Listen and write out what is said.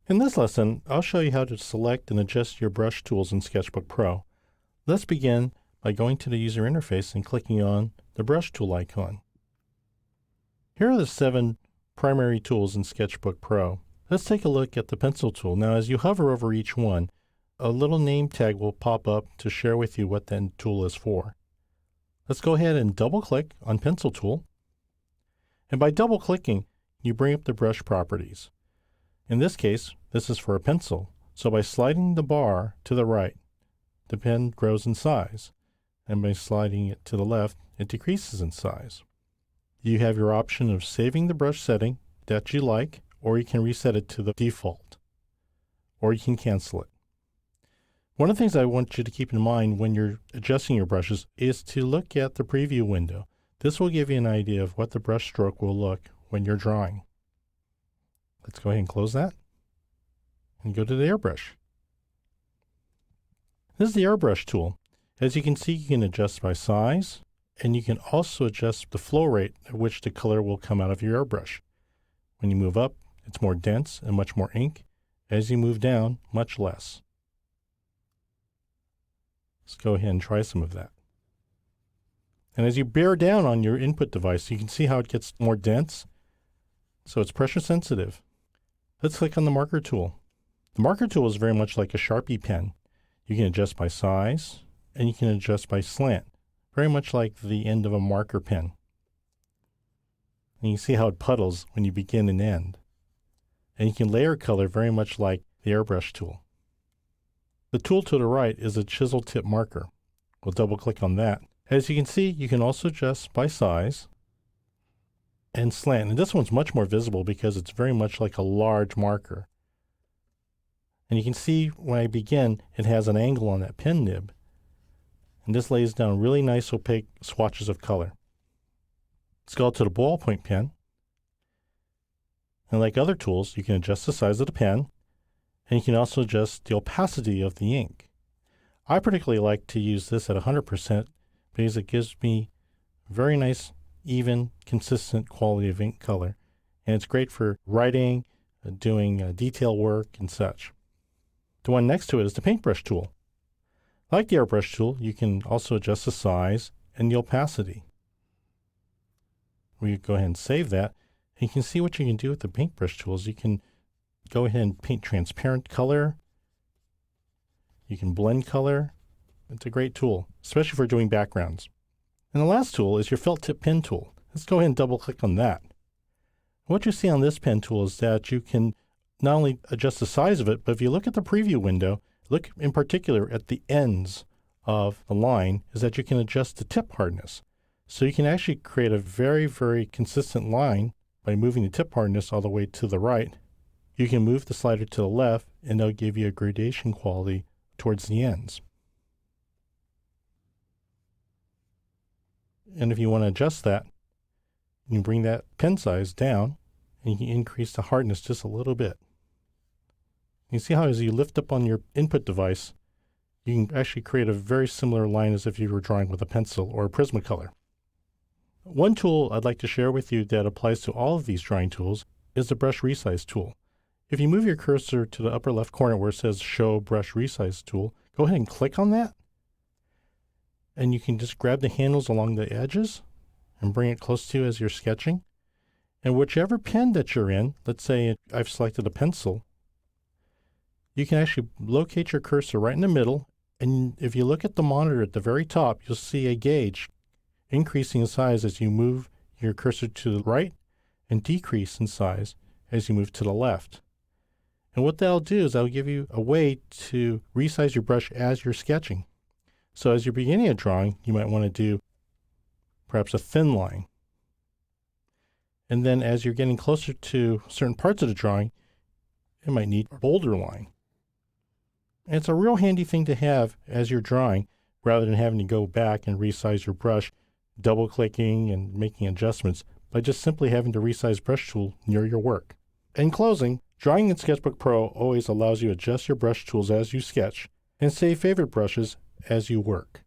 In this lesson, I'll show you how to select and adjust your brush tools in Sketchbook Pro. Let's begin by going to the user interface and clicking on the brush tool icon. Here are the 7 primary tools in Sketchbook Pro. Let's take a look at the pencil tool. Now, as you hover over each one, a little name tag will pop up to share with you what that tool is for. Let's go ahead and double-click on Pencil Tool. And by double-clicking, you bring up the brush properties. In this case, this is for a pencil. So by sliding the bar to the right, the pen grows in size. And by sliding it to the left, it decreases in size. You have your option of saving the brush setting that you like, or you can reset it to the default, or you can cancel it. One of the things I want you to keep in mind when you're adjusting your brushes is to look at the preview window. This will give you an idea of what the brush stroke will look when you're drawing. Let's go ahead and close that and go to the airbrush. This is the airbrush tool. As you can see, you can adjust by size, and you can also adjust the flow rate at which the color will come out of your airbrush. When you move up, it's more dense and much more ink. As you move down, much less. Let's go ahead and try some of that. And as you bear down on your input device, you can see how it gets more dense. So it's pressure sensitive. Let's click on the marker tool. The marker tool is very much like a Sharpie pen. You can adjust by size, and you can adjust by slant, very much like the end of a marker pen. And you can see how it puddles when you begin and end. And you can layer color very much like the airbrush tool. The tool to the right is a chisel tip marker. We'll double click on that. As you can see, you can also adjust by size and slant. And this one's much more visible because it's very much like a large marker. And you can see when I begin, it has an angle on that pen nib. And this lays down really nice opaque swatches of color. Let's go to the ballpoint pen. And like other tools, you can adjust the size of the pen, and you can also adjust the opacity of the ink. I particularly like to use this at 100% because it gives me very nice, even, consistent quality of ink color. And it's great for writing, doing detail work, and such. The one next to it is the paintbrush tool. Like the airbrush tool, you can also adjust the size and the opacity. We go ahead and save that. And you can see what you can do with the paintbrush tools. You can go ahead and paint transparent color. You can blend color. It's a great tool, especially for doing backgrounds. And the last tool is your felt tip pen tool. Let's go ahead and double click on that. What you see on this pen tool is that you can not only adjust the size of it, but if you look at the preview window, look in particular at the ends of the line, is that you can adjust the tip hardness. So you can actually create a very, very consistent line by moving the tip hardness all the way to the right. You can move the slider to the left, and they'll give you a gradation quality towards the ends. And if you want to adjust that, you can bring that pen size down, and you can increase the hardness just a little bit. You see how as you lift up on your input device, you can actually create a very similar line as if you were drawing with a pencil or a Prismacolor. One tool I'd like to share with you that applies to all of these drawing tools is the brush resize tool. If you move your cursor to the upper left corner where it says Show Brush Resize Tool, go ahead and click on that. And you can just grab the handles along the edges and bring it close to you as you're sketching. And whichever pen that you're in, let's say I've selected a pencil, you can actually locate your cursor right in the middle. And if you look at the monitor at the very top, you'll see a gauge increasing in size as you move your cursor to the right and decrease in size as you move to the left. And what that'll do is that'll give you a way to resize your brush as you're sketching. So as you're beginning a drawing, you might want to do perhaps a thin line. And then as you're getting closer to certain parts of the drawing, it might need a bolder line. And it's a real handy thing to have as you're drawing, rather than having to go back and resize your brush, double clicking and making adjustments, by just simply having the resize brush tool near your work. In closing, drawing in Sketchbook Pro always allows you to adjust your brush tools as you sketch and save favorite brushes as you work.